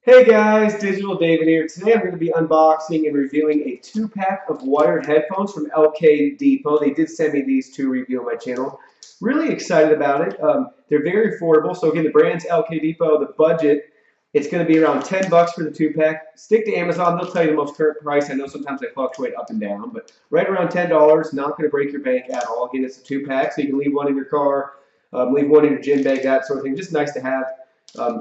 Hey guys, Digital David here. Today I'm going to be unboxing and reviewing a 2-pack of wired headphones from LKDEPO. They did send me these to review on my channel. Really excited about it. They're very affordable. So again, the brand's LKDEPO. The budget, it's going to be around 10 bucks for the 2-pack. Stick to Amazon. They'll tell you the most current price. I know sometimes they fluctuate up and down, but right around $10. Not going to break your bank at all. Again, it's a 2-pack, so you can leave one in your car, leave one in your gym bag, that sort of thing. Just nice to have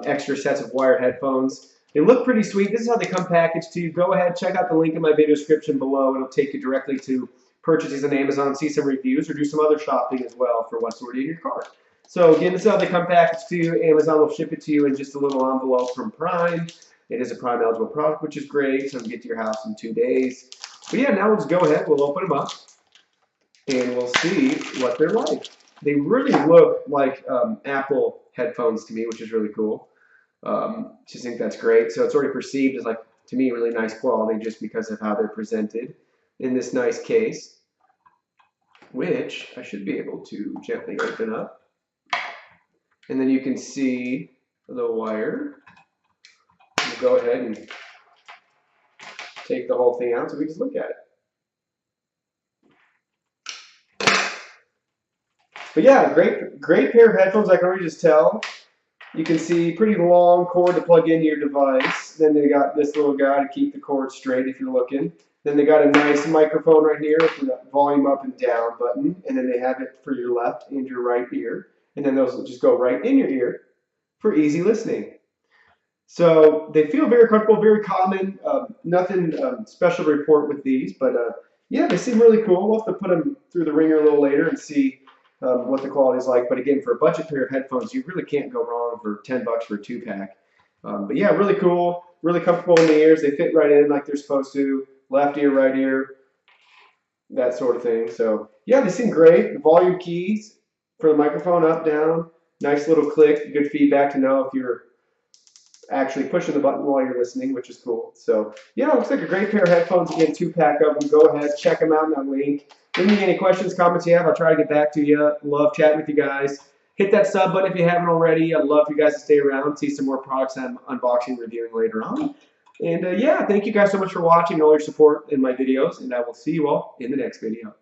extra sets of wired headphones. They look pretty sweet. This is how they come packaged to you. Go ahead, check out the link in my video description below. It'll take you directly to purchase these on Amazon, see some reviews, or do some other shopping as well for what's already in your cart. So again, this is how they come packaged to you. Amazon will ship it to you in just a little envelope from Prime. It is a Prime eligible product, which is great. So it'll get to your house in 2 days. But yeah, now let's go ahead. We'll open them up and we'll see what they're like. They really look like Apple headphones to me, which is really cool. Just think that's great. So it's already perceived as, like, to me, really nice quality just because of how they're presented in this nice case, which I should be able to gently open up. And then you can see the wire. We'll go ahead and take the whole thing out so we can just look at it. But yeah, great pair of headphones. I can already just tell. You can see pretty long cord to plug into your device. Then they got this little guy to keep the cord straight if you're looking. Then they got a nice microphone right here for the volume up and down button. And then they have it for your left and your right ear. And then those will just go right in your ear for easy listening. So they feel very comfortable, very common. Nothing special to report with these. But yeah, they seem really cool. We'll have to put them through the ringer a little later and see what the quality is like. But again, for a budget pair of headphones, you really can't go wrong for 10 bucks for a 2-pack. But yeah, really cool, really comfortable in the ears. They fit right in like they're supposed to. Left ear, right ear, that sort of thing. So yeah, they seem great. The volume keys for the microphone, up, down. Nice little click. Good feedback to know if you're actually pushing the button while you're listening, which is cool. So yeah, it looks like a great pair of headphones. Again, 2-pack of them. Go ahead, check them out in that link. Leave me any questions, comments you have. I'll try to get back to you. Love chatting with you guys. Hit that sub button if you haven't already. I'd love for you guys to stay around, see some more products I'm unboxing, reviewing later on. And yeah, thank you guys so much for watching and all your support in my videos, and I will see you all in the next video.